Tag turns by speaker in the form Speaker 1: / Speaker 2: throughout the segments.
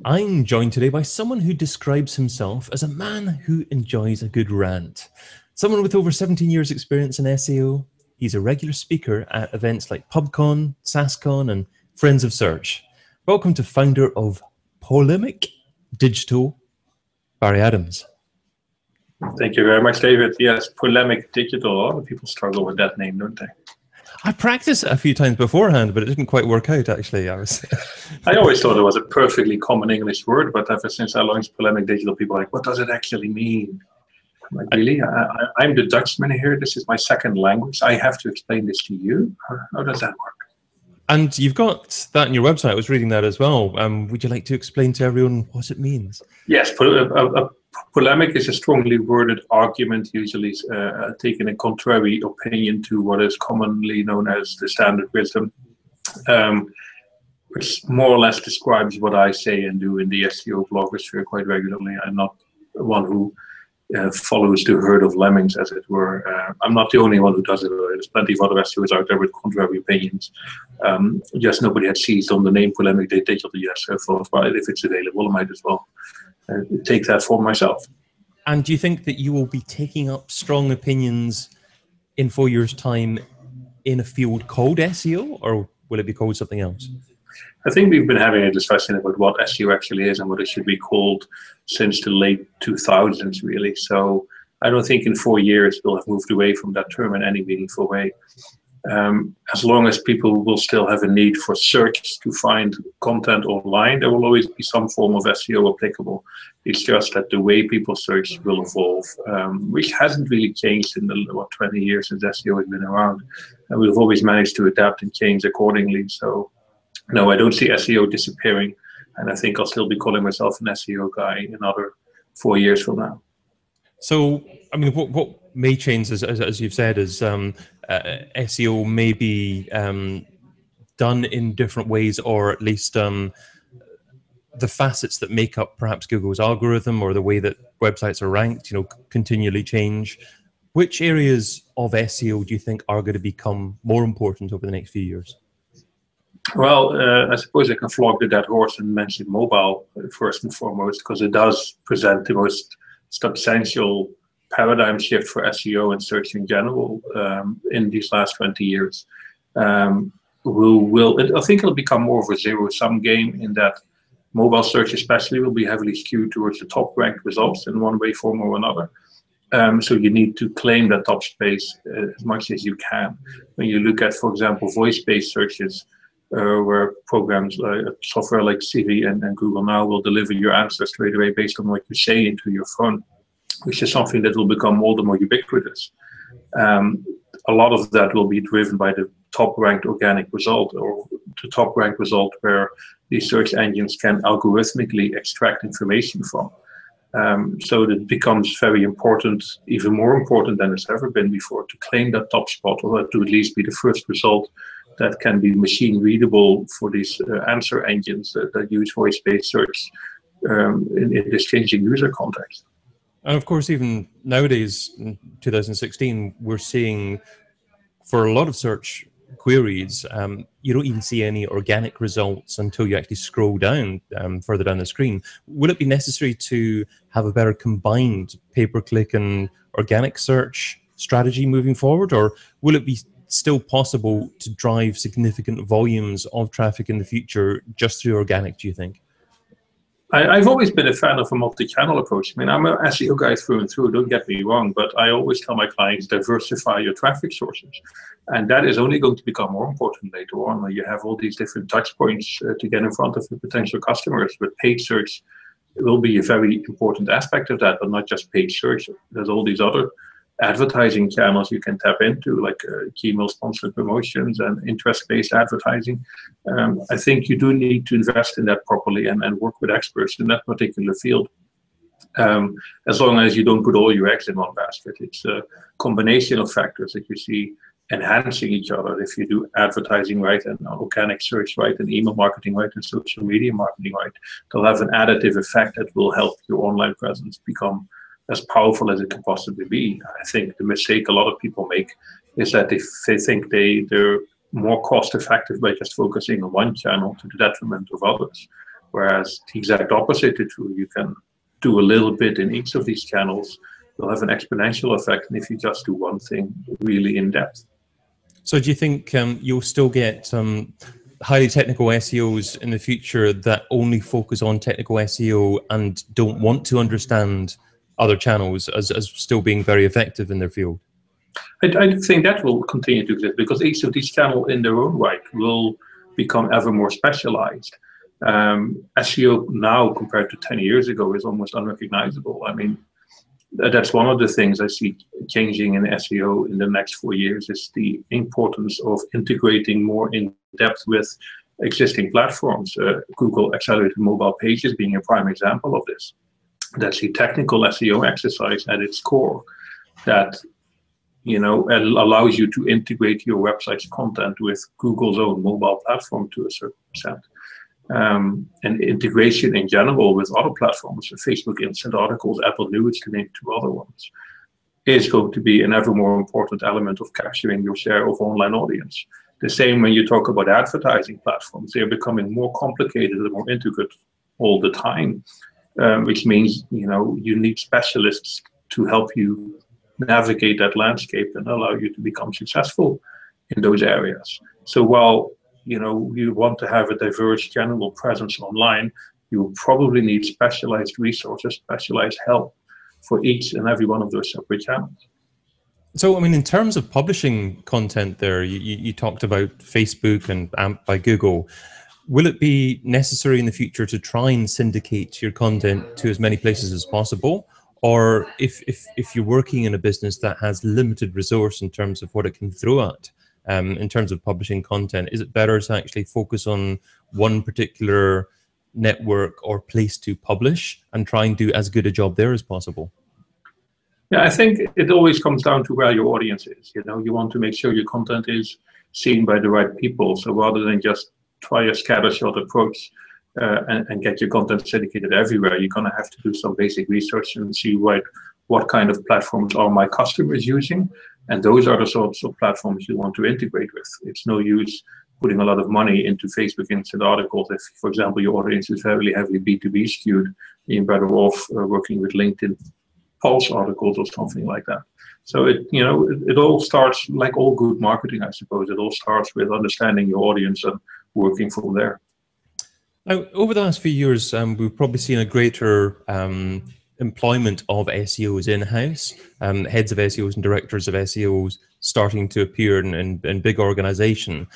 Speaker 1: I'm joined today by someone who describes himself as a man who enjoys a good rant. Someone with over 17 years experience in SEO. He's a regular speaker at events like PubCon, SaaSCon, and Friends of Search. Welcome to founder of Polemic Digital, Barry Adams.
Speaker 2: Thank you very much, David. Yes, Polemic Digital. A lot of people struggle with that name, don't they?
Speaker 1: I practiced it a few times beforehand, but it didn't quite work out, actually. I
Speaker 2: always thought it was a perfectly common English word, but ever since I launched Polemic Digital, people are like, what does it actually mean? I'm like, really? I'm the Dutchman here. This is my second language. I have to explain this to you? How does that work?
Speaker 1: And you've got that on your website. I was reading that as well. Would you like to explain to everyone what it means?
Speaker 2: Yes, polemic is a strongly worded argument, usually taking a contrary opinion to what is commonly known as the standard wisdom, which more or less describes what I say and do in the SEO blogosphere quite regularly. I'm not one who follows the herd of lemmings, as it were. I'm not the only one who does it. There's plenty of other SEOs out there with contrary opinions. Just nobody had seized on the name Polemic Digital yet, so I thought, well, if it's available, I might as well take that for myself.
Speaker 1: And do you think that you will be taking up strong opinions in 4 years' time in a field called SEO, or will it be called something else?
Speaker 2: I think we've been having a discussion about what SEO actually is and what it should be called since the late 2000s, really. So I don't think in 4 years we'll have moved away from that term in any meaningful way. As long as people will still have a need for search to find content online, there will always be some form of SEO applicable. It's just that the way people search will evolve, which hasn't really changed in the 20 years since SEO has been around. And we've always managed to adapt and change accordingly. So no, I don't see SEO disappearing. And I think I'll still be calling myself an SEO guy another 4 years from now.
Speaker 1: So, I mean, what may change, as you've said, is SEO may be done in different ways, or at least the facets that make up perhaps Google's algorithm or the way that websites are ranked, continually change. Which areas of SEO do you think are going to become more important over the next few years?
Speaker 2: Well, I suppose I can flog the dead horse and mention mobile first and foremost, because it does present the most substantial paradigm shift for SEO and search in general in these last 20 years. I think it'll become more of a zero-sum game in that mobile search especially will be heavily skewed towards the top-ranked results in one way, form, or another. So you need to claim that top space as much as you can. When you look at, for example, voice-based searches, where programs like software like Siri and Google Now will deliver your answer straight away based on what you say into your phone, which is something that will become all the more ubiquitous. A lot of that will be driven by the top-ranked organic result, or the top-ranked result where these search engines can algorithmically extract information from. So it becomes very important, even more important than it's ever been before, to claim that top spot, or to at least be the first result that can be machine readable for these answer engines that use voice-based search in this changing user context.
Speaker 1: And of course, even nowadays, in 2016, we're seeing for a lot of search queries, you don't even see any organic results until you actually scroll down further down the screen. Will it be necessary to have a better combined pay-per-click and organic search strategy moving forward, or will it be still possible to drive significant volumes of traffic in the future just through organic, do you think?
Speaker 2: I've always been a fan of a multi-channel approach. I mean, I'm an SEO guy through and through, don't get me wrong, but I always tell my clients, diversify your traffic sources. And that is only going to become more important later on, when you have all these different touch points to get in front of the potential customers. But paid search will be a very important aspect of that, but not just paid search. There's all these other advertising channels you can tap into, like Gmail sponsored promotions and interest-based advertising. I think you do need to invest in that properly and work with experts in that particular field. As long as you don't put all your eggs in one basket. It's a combination of factors that you see enhancing each other. If you do advertising right and organic search right and email marketing right and social media marketing right, they'll have an additive effect that will help your online presence become as powerful as it can possibly be. I think the mistake a lot of people make is that they think they're more cost effective by just focusing on one channel to the detriment of others. Whereas the exact opposite is true. You can do a little bit in each of these channels. You'll have an exponential effect, and if you just do one thing really in depth.
Speaker 1: So do you think you'll still get highly technical SEOs in the future that only focus on technical SEO and don't want to understand other channels as still being very effective in their field?
Speaker 2: I think that will continue to exist because each of these channels in their own right will become ever more specialized. SEO now compared to 10 years ago is almost unrecognizable. I mean, that's one of the things I see changing in SEO in the next 4 years is the importance of integrating more in depth with existing platforms. Google Accelerated Mobile Pages being a prime example of this. That's a technical SEO exercise at its core that allows you to integrate your website's content with Google's own mobile platform to a certain extent. And integration in general with other platforms, Facebook Instant Articles, Apple News, to name 2 other ones, is going to be an ever more important element of capturing your share of online audience. The same when you talk about advertising platforms, they're becoming more complicated and more intricate all the time, which means you need specialists to help you navigate that landscape and allow you to become successful in those areas. So while you want to have a diverse general presence online, you probably need specialized resources, specialized help for each and every one of those separate channels.
Speaker 1: So, I mean, in terms of publishing content there, you talked about Facebook and AMP by Google. Will it be necessary in the future to try and syndicate your content to as many places as possible? Or if you're working in a business that has limited resource in terms of what it can throw at, in terms of publishing content, is it better to actually focus on one particular network or place to publish and try and do as good a job there as possible?
Speaker 2: Yeah, I think it always comes down to where your audience is. You want to make sure your content is seen by the right people. So rather than just try a scattershot approach and get your content syndicated everywhere, you're going to have to do some basic research and see what kind of platforms are my customers using. And those are the sorts of platforms you want to integrate with. It's no use putting a lot of money into Facebook Instant Articles if, for example, your audience is very heavily B2B skewed. You're better off working with LinkedIn Pulse articles or something like that. So it all starts, like all good marketing, I suppose. It all starts with understanding your audience and working from there.
Speaker 1: Now, over the last few years, we've probably seen a greater employment of SEOs in-house, heads of SEOs and directors of SEOs starting to appear in big organization.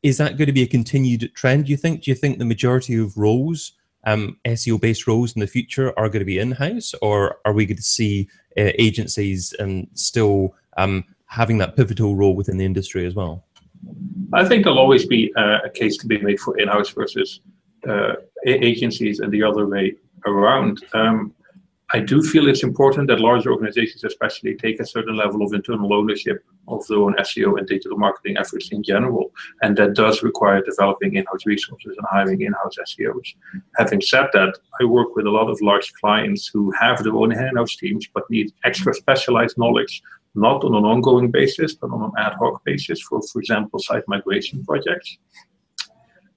Speaker 1: Is that going to be a continued trend, do you think? Do you think the majority of roles, SEO-based roles in the future, are going to be in-house, or are we going to see agencies still having that pivotal role within the industry as well?
Speaker 2: I think there'll always be a case to be made for in-house versus agencies and the other way around. I do feel it's important that larger organizations especially take a certain level of internal ownership of their own SEO and digital marketing efforts in general. And that does require developing in-house resources and hiring in-house SEOs. Having said that, I work with a lot of large clients who have their own in-house teams but need extra specialized knowledge, not on an ongoing basis, but on an ad hoc basis for example, site migration projects.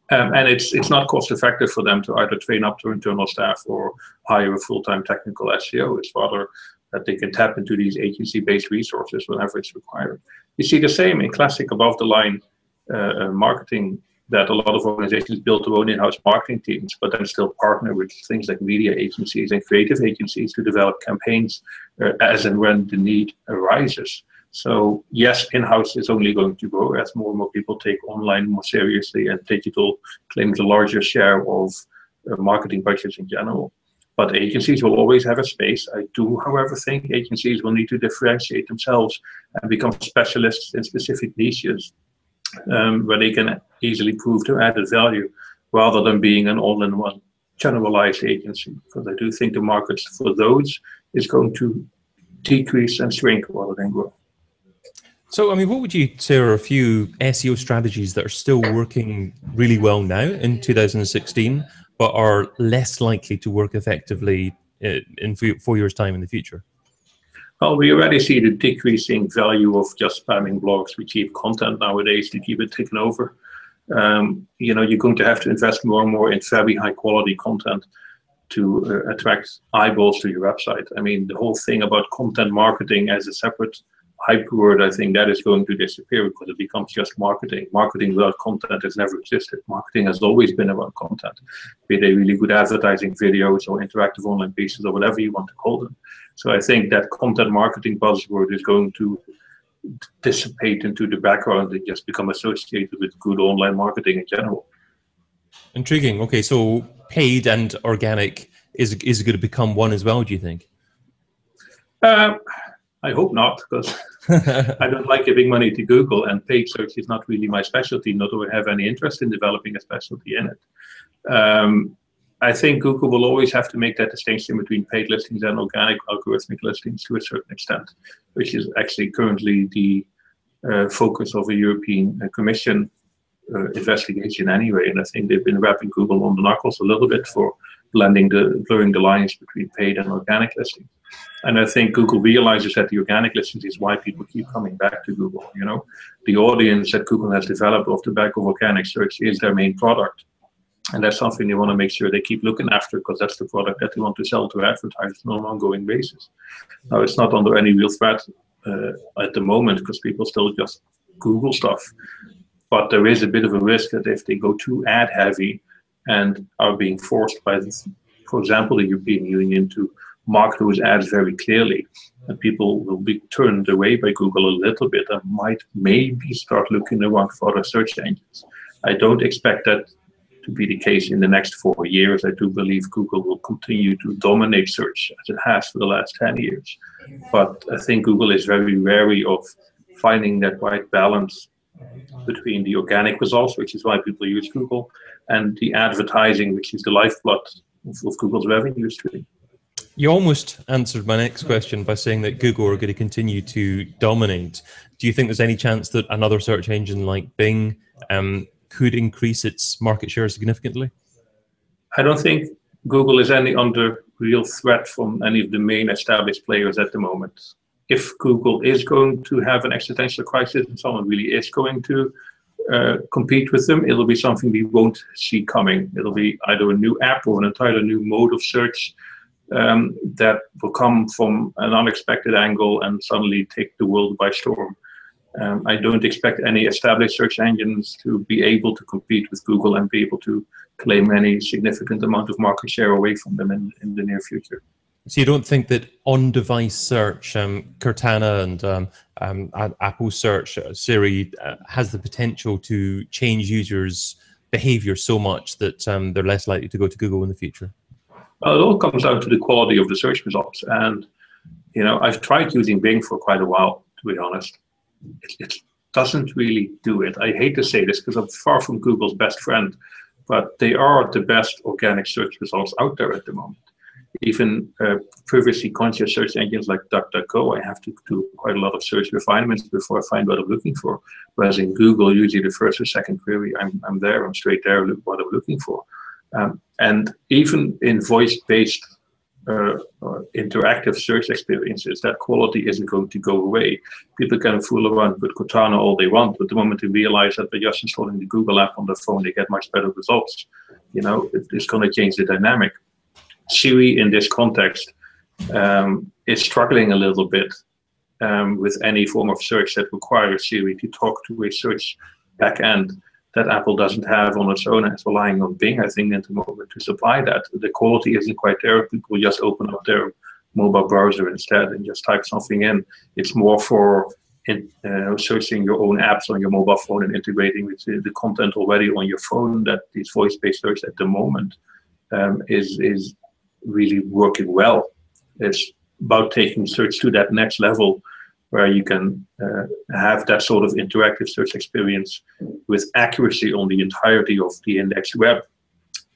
Speaker 2: And it's not cost effective for them to either train up their internal staff or hire a full-time technical SEO. It's rather that they can tap into these agency-based resources whenever it's required. You see the same in classic above-the-line marketing, that a lot of organizations build their own in-house marketing teams, but then still partner with things like media agencies and creative agencies to develop campaigns as and when the need arises. So yes, in-house is only going to grow as more and more people take online more seriously and digital claims a larger share of marketing budgets in general. But agencies will always have a space. I do, however, think agencies will need to differentiate themselves and become specialists in specific niches where they can easily prove their added value rather than being an all-in-one generalized agency. Because I do think the market for those is going to decrease and shrink rather than grow.
Speaker 1: So, I mean, what would you say are a few SEO strategies that are still working really well now in 2016, but are less likely to work effectively in 4 years' time in the future?
Speaker 2: Well, we already see the decreasing value of just spamming blogs with cheap content nowadays to keep it ticking over. You know, you're going to have to invest more and more in very high quality content to attract eyeballs to your website. I mean, the whole thing about content marketing as a separate hype word, I think that is going to disappear because it becomes just marketing. Marketing without content has never existed. Marketing has always been about content, be they really good advertising videos or interactive online pieces or whatever you want to call them. So I think that content marketing buzzword is going to dissipate into the background and just become associated with good online marketing in general.
Speaker 1: Intriguing. Okay, so paid and organic is going to become one as well, do you think?
Speaker 2: I hope not, because I don't like giving money to Google, and paid search is not really my specialty, nor do I have any interest in developing a specialty in it. I think Google will always have to make that distinction between paid listings and organic algorithmic listings to a certain extent, which is actually currently the focus of a European Commission investigation anyway. And I think they've been wrapping Google on the knuckles a little bit for blurring the lines between paid and organic listings. And I think Google realizes that the organic listings is why people keep coming back to Google. You know, the audience that Google has developed off the back of organic search is their main product. And that's something they want to make sure they keep looking after, because that's the product that they want to sell to advertisers on an ongoing basis. Now, it's not under any real threat at the moment, because people still just Google stuff. But there is a bit of a risk that if they go too ad heavy and are being forced by, for example, the European Union to mark those ads very clearly, and people will be turned away by Google a little bit and might maybe start looking around for other search engines. I don't expect that to be the case in the next 4 years. I do believe Google will continue to dominate search as it has for the last 10 years. But I think Google is very wary of finding that right balance between the organic results, which is why people use Google, and the advertising, which is the lifeblood of Google's revenue stream.
Speaker 1: You almost answered my next question by saying that Google are going to continue to dominate. Do you think there's any chance that another search engine like Bing could increase its market share significantly?
Speaker 2: I don't think Google is under real threat from any of the main established players at the moment. If Google is going to have an existential crisis and someone really is going to compete with them, it'll be something we won't see coming. It'll be either a new app or an entirely new mode of search that will come from an unexpected angle and suddenly take the world by storm. I don't expect any established search engines to be able to compete with Google and be able to claim any significant amount of market share away from them in the near future.
Speaker 1: So you don't think that on-device search, Cortana and Apple search, Siri, has the potential to change users' behavior so much that they're less likely to go to Google in the future?
Speaker 2: Well, it all comes down to the quality of the search results. And, you know, I've tried using Bing for quite a while, to be honest. It doesn't really do it. I hate to say this because I'm far from Google's best friend, but they are the best organic search results out there at the moment. Even previously conscious search engines like DuckDuckGo, I have to do quite a lot of search refinements before I find what I'm looking for. Whereas in Google, usually the first or second query, I'm there, I'm straight there, look what I'm looking for. And even in voice-based interactive search experiences, that quality isn't going to go away. People can fool around with Cortana all they want, but the moment they realize that by just installing the Google app on their phone, they get much better results. You know, it's going to change the dynamic. Siri, in this context, is struggling a little bit with any form of search that requires Siri to talk to a search backend that Apple doesn't have on its own, and it's relying on Bing, I think, at the moment to supply that. The quality isn't quite there. People just open up their mobile browser instead and just type something in. It's more for searching your own apps on your mobile phone and integrating with the content already on your phone, that this voice-based search at the moment is really working well. It's about taking search to that next level, where you can have that sort of interactive search experience with accuracy on the entirety of the indexed web,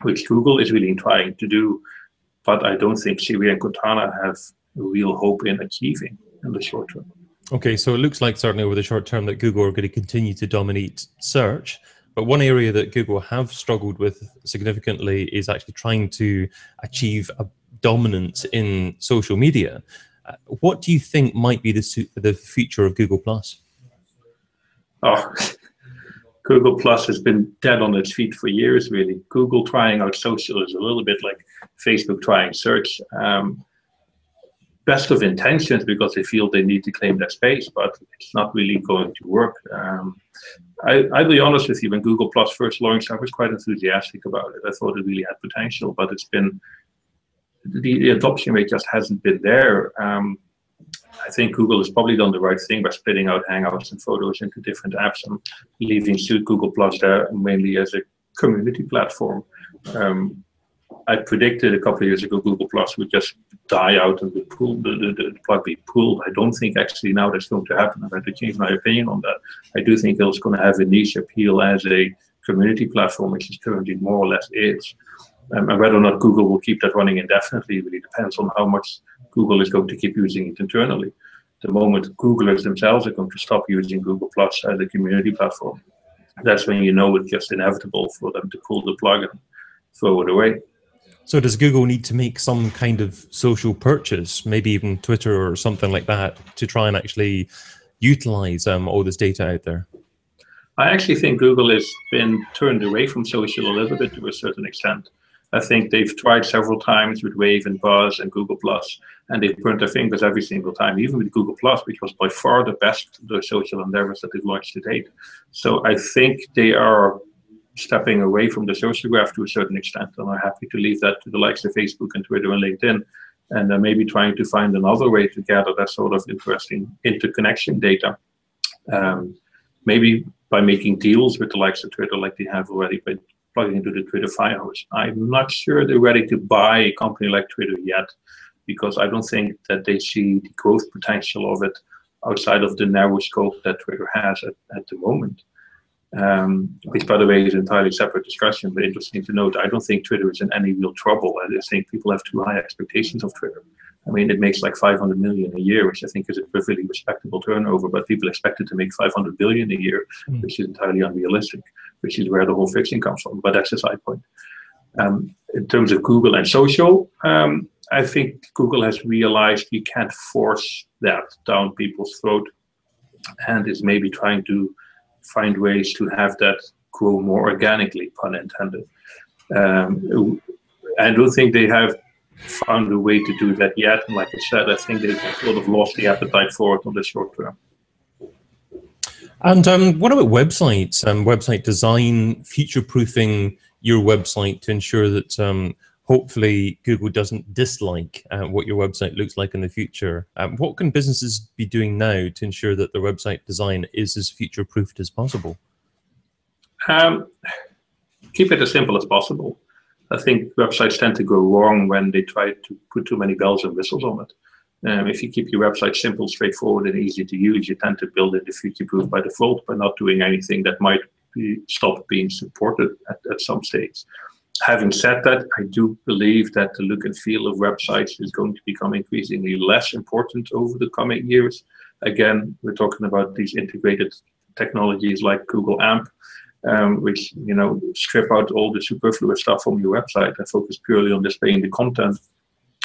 Speaker 2: which Google is really trying to do, but I don't think Siri and Cortana have real hope in achieving in the short term.
Speaker 1: Okay, so it looks like certainly over the short term that Google are going to continue to dominate search, but one area that Google have struggled with significantly is actually trying to achieve a dominance in social media. What do you think might be the future of Google+?
Speaker 2: Oh, Google Plus has been dead on its feet for years, really. Google trying out social is a little bit like Facebook trying search. Best of intentions, because they feel they need to claim that space, but it's not really going to work. I'll be honest with you, when Google Plus first launched, I was quite enthusiastic about it. I thought it really had potential, but it's been, the adoption rate just hasn't been there. I think Google has probably done the right thing by splitting out Hangouts and Photos into different apps and leaving Google Plus there mainly as a community platform. I predicted a couple of years ago Google Plus would just die out and the plug be pulled. I don't think actually now that's going to happen. I've had to change my opinion on that. I do think it's going to have a niche appeal as a community platform, which is currently more or less is. And whether or not Google will keep that running indefinitely really depends on how much Google is going to keep using it internally. The moment Googlers themselves are going to stop using Google Plus as a community platform, that's when you know it's just inevitable for them to pull the plug and throw it away.
Speaker 1: So does Google need to make some kind of social purchase, maybe even Twitter or something like that, to try and actually utilize all this data out there?
Speaker 2: I actually think Google has been turned away from social a little bit to a certain extent. I think they've tried several times with Wave and Buzz and Google Plus, and they've burnt their fingers every single time, even with Google Plus, which was by far the best of the social endeavors that they've launched to date. So I think they are stepping away from the social graph to a certain extent, and I'm happy to leave that to the likes of Facebook and Twitter and LinkedIn, and maybe trying to find another way to gather that sort of interesting interconnection data. Maybe by making deals with the likes of Twitter like they have already, but plugging into the Twitter Firehouse. I'm not sure they're ready to buy a company like Twitter yet, because I don't think that they see the growth potential of it outside of the narrow scope that Twitter has at the moment. Which, by the way, is an entirely separate discussion, but interesting to note. I don't think Twitter is in any real trouble. I just think people have too high expectations of Twitter. I mean, it makes like 500 million a year, which I think is a perfectly respectable turnover, but people expect it to make 500 billion a year, which is entirely unrealistic, which is where the whole friction comes from, but that's a side point. In terms of Google and social, I think Google has realized you can't force that down people's throat, and is maybe trying to find ways to have that grow more organically, pun intended. I don't think they have found a way to do that yet. And like I said, I think they've sort of lost the appetite for it on the short term.
Speaker 1: And what about websites, website design, future-proofing your website to ensure that hopefully Google doesn't dislike what your website looks like in the future? What can businesses be doing now to ensure that their website design is as future-proofed as possible?
Speaker 2: Keep it as simple as possible. I think websites tend to go wrong when they try to put too many bells and whistles on it. If you keep your website simple, straightforward, and easy to use, you tend to build in the future-proof by default by not doing anything that might stop being supported at some stage. Having said that, I do believe that the look and feel of websites is going to become increasingly less important over the coming years. Again, we're talking about these integrated technologies like Google AMP, which strip out all the superfluous stuff from your website and focus purely on displaying the content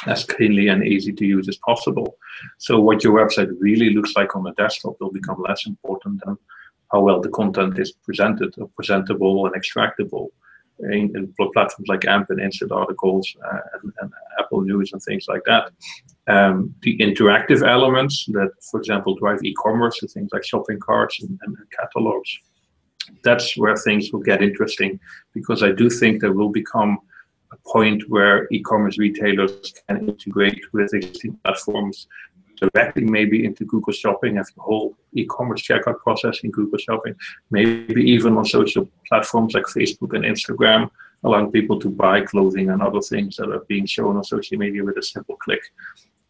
Speaker 2: as cleanly and easy to use as possible. So what your website really looks like on the desktop will become less important than how well the content is presented, or presentable and extractable in platforms like AMP and Instant Articles and Apple News and things like that. The interactive elements that, for example, drive e-commerce, so things like shopping carts and catalogs, that's where things will get interesting, because I do think there will become a point where e-commerce retailers can integrate with existing platforms directly, maybe into Google Shopping, have the whole e-commerce checkout process in Google Shopping, maybe even on social platforms like Facebook and Instagram, allowing people to buy clothing and other things that are being shown on social media with a simple click.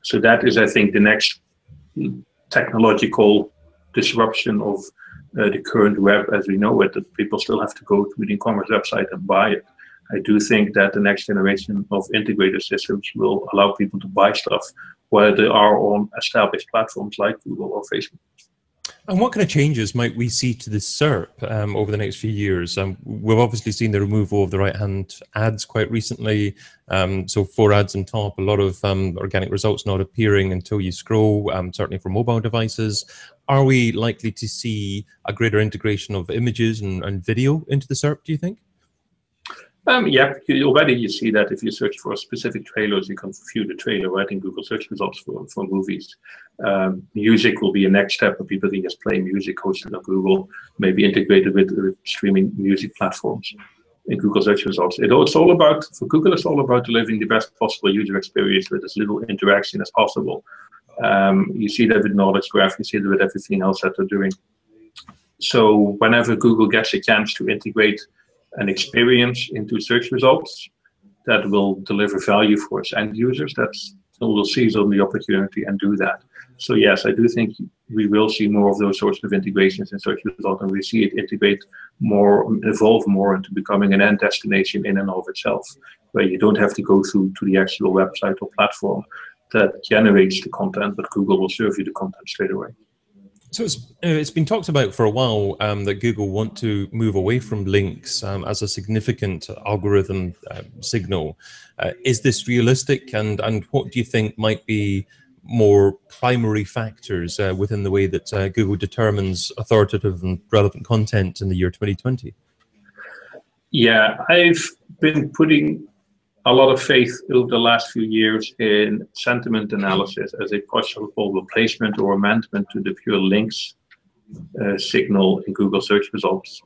Speaker 2: So that is, I think, the next technological disruption of the current web as we know it, that people still have to go to an e-commerce website and buy it. I do think that the next generation of integrated systems will allow people to buy stuff while they are on established platforms like Google or Facebook.
Speaker 1: And what kind of changes might we see to the SERP over the next few years? We've obviously seen the removal of the right-hand ads quite recently. So 4 ads on top, a lot of organic results not appearing until you scroll, certainly for mobile devices. Are we likely to see a greater integration of images and video into the SERP, do you think?
Speaker 2: Yeah, already you see that if you search for specific trailers, you can view the trailer right in Google search results for movies. Music will be a next step where people can just play music hosted on Google, maybe integrated with streaming music platforms in Google search results. It's all about, for Google, it's all about delivering the best possible user experience with as little interaction as possible. You see that with Knowledge Graph, you see that with everything else that they're doing. So whenever Google gets a chance to integrate an experience into search results that will deliver value for its end users, we'll seize on the opportunity and do that. So yes, I do think we will see more of those sorts of integrations in search results, and we see it integrate more, evolve more into becoming an end destination in and of itself, where you don't have to go through to the actual website or platform that generates the content, but Google will serve you the content straight away.
Speaker 1: So it's been talked about for a while that Google want to move away from links as a significant algorithm signal. Is this realistic? And what do you think might be more primary factors within the way that Google determines authoritative and relevant content in the year 2020?
Speaker 2: Yeah, I've been putting a lot of faith over the last few years in sentiment analysis as a possible replacement or amendment to the pure links signal in Google search results.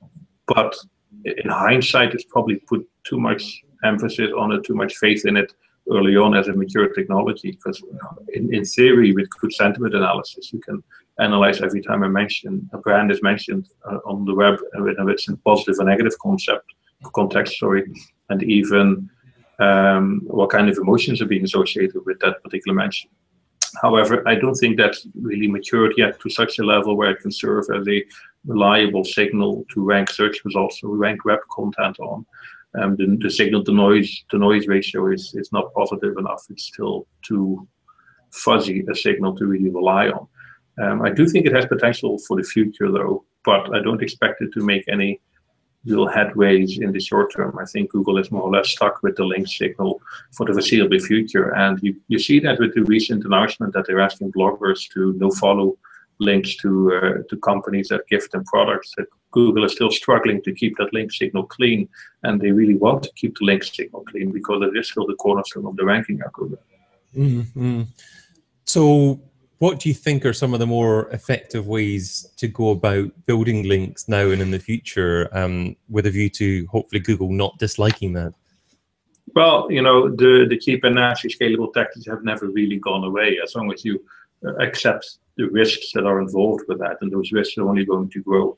Speaker 2: But in hindsight, it's probably put too much emphasis on it, too much faith in it early on as a mature technology. Because in theory, with good sentiment analysis, you can analyze every time a brand is mentioned on the web, whether it's in positive or negative context, and even what kind of emotions are being associated with that particular mention. However, I don't think that's really matured yet to such a level where it can serve as a reliable signal to rank search results or rank web content on. The signal to noise ratio is not positive enough. It's still too fuzzy a signal to really rely on. I do think it has potential for the future though, but I don't expect it to make any real headways in the short term. I think Google is more or less stuck with the link signal for the foreseeable future. And you see that with the recent announcement that they're asking bloggers to no-follow links to companies that give them products, that Google is still struggling to keep that link signal clean. And they really want to keep the link signal clean because it is still the cornerstone of the ranking algorithm.
Speaker 1: Mm-hmm. So what do you think are some of the more effective ways to go about building links now and in the future with a view to hopefully Google not disliking that?
Speaker 2: Well, the cheap and nasty scalable tactics have never really gone away as long as you accept the risks that are involved with that, and those risks are only going to grow.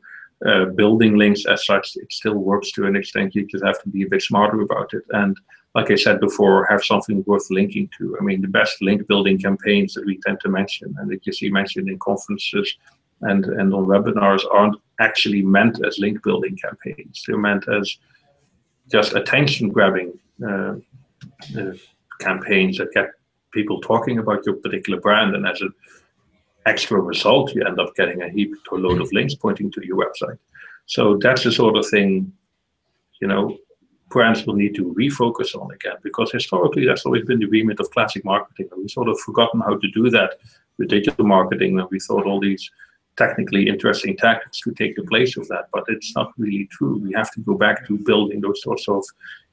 Speaker 2: Building links as such, it still works to an extent. You just have to be a bit smarter about it. And like I said before, have something worth linking to. I mean, the best link building campaigns that we tend to mention and that you see mentioned in conferences and on webinars aren't actually meant as link building campaigns. They're meant as just attention grabbing campaigns that get people talking about your particular brand, and as an extra result, you end up getting a heap or load of links pointing to your website. So that's the sort of thing, brands will need to refocus on again, because historically that's always been the remit of classic marketing. And we've sort of forgotten how to do that with digital marketing, and we thought all these technically interesting tactics would take the place of that, but it's not really true. We have to go back to building those sorts of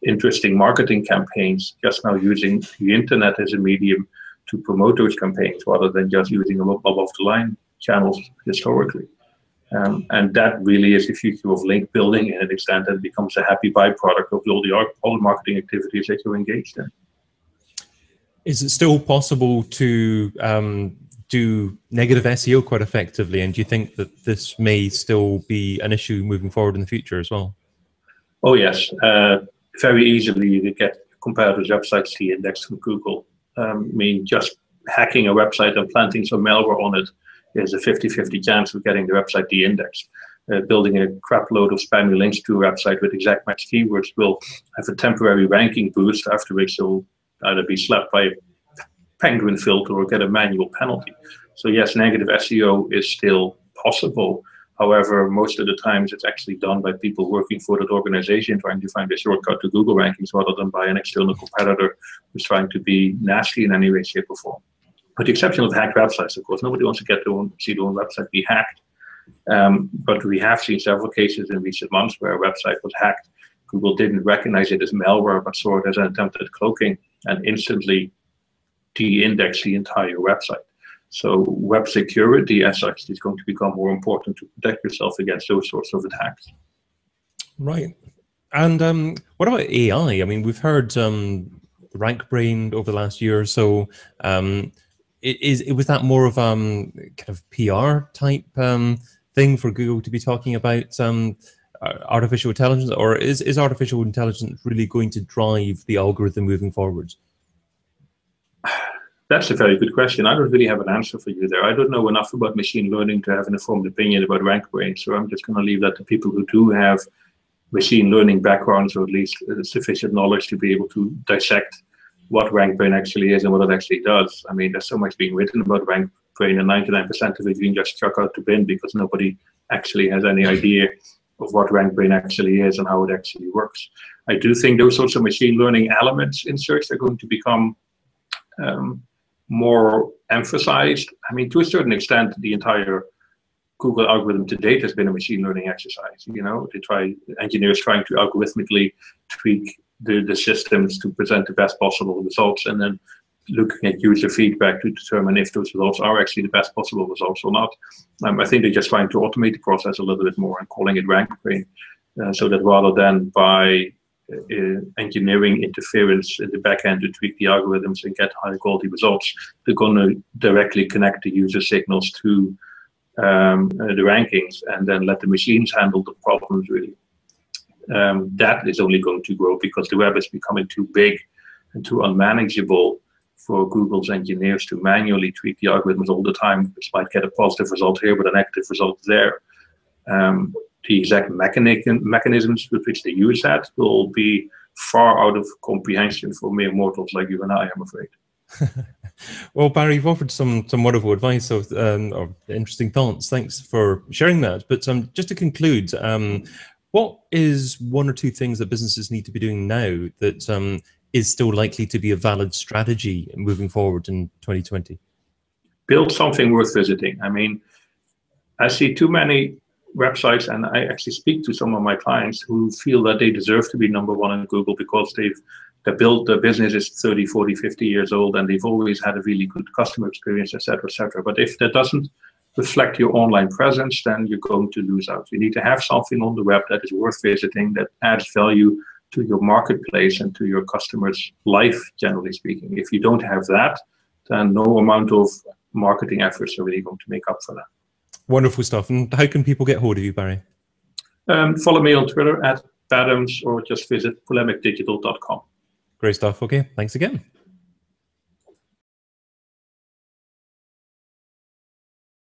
Speaker 2: interesting marketing campaigns, just now using the internet as a medium to promote those campaigns rather than just using above-the-line channels historically. And that really is the future of link building, and an extent that it becomes a happy byproduct of all the marketing activities that you're engaged in.
Speaker 1: Is it still possible to do negative SEO quite effectively, and do you think that this may still be an issue moving forward in the future as well?
Speaker 2: Oh yes, very easily you could get competitors' websites de-indexed from Google. I mean, just hacking a website and planting some malware on it is a 50-50 chance of getting the website de-indexed. Building a crap load of spammy links to a website with exact match keywords will have a temporary ranking boost, after which you'll either be slapped by a penguin filter or get a manual penalty. So yes, negative SEO is still possible. However, most of the times it's actually done by people working for that organization trying to find a shortcut to Google rankings rather than by an external competitor who's trying to be nasty in any way, shape, or form. With the exception of hacked websites, of course. Nobody wants to see their own website be hacked. But we have seen several cases in recent months where a website was hacked. Google didn't recognize it as malware, but saw it as an attempt at cloaking and instantly de-indexed the entire website. So web security as such is going to become more important to protect yourself against those sorts of attacks. Right.
Speaker 1: And what about AI? I mean, we've heard RankBrain over the last year or so. Was that more of kind of PR type thing for Google to be talking about artificial intelligence, or is artificial intelligence really going to drive the algorithm moving forward?
Speaker 2: That's a very good question. I don't really have an answer for you there. I don't know enough about machine learning to have an informed opinion about RankBrain, so I'm just going to leave that to people who do have machine learning backgrounds, or at least sufficient knowledge to be able to dissect what RankBrain actually is and what it actually does. I mean, there's so much being written about RankBrain, and 99% of it you can just chuck out the bin because nobody actually has any idea of what RankBrain actually is and how it actually works. I do think those sorts of machine learning elements in search are going to become more emphasized. I mean, to a certain extent, the entire Google algorithm to date has been a machine learning exercise. You know, engineers trying to algorithmically tweak the systems to present the best possible results, and then looking at user feedback to determine if those results are actually the best possible results or not. I think they're just trying to automate the process a little bit more and calling it RankBrain, so that rather than by engineering interference in the back end to tweak the algorithms and get high quality results, they're going to directly connect the user signals to the rankings and then let the machines handle the problems, really. That is only going to grow because the web is becoming too big and too unmanageable for Google's engineers to manually tweak the algorithms all the time, which might get a positive result here but a negative result there. The exact mechanisms with which they use that will be far out of comprehension for mere mortals like you and I, I'm afraid.
Speaker 1: Well, Barry, you've offered some wonderful advice or interesting thoughts. Thanks for sharing that. But just to conclude, what is one or two things that businesses need to be doing now that is still likely to be a valid strategy moving forward in 2020?
Speaker 2: Build something worth visiting. I mean, I see too many websites, and I actually speak to some of my clients who feel that they deserve to be #1 on Google because they built their business is 30, 40, 50 years old, and they've always had a really good customer experience, etc., etc. But if that doesn't reflect your online presence, then you're going to lose out. You need to have something on the web that is worth visiting, that adds value to your marketplace and to your customers' life, generally speaking. If you don't have that, then no amount of marketing efforts are really going to make up for that.
Speaker 1: Wonderful stuff. And how can people get hold of you, Barry?
Speaker 2: Follow me on Twitter @Badams, or just visit polemicdigital.com.
Speaker 1: Great stuff. Okay, thanks again.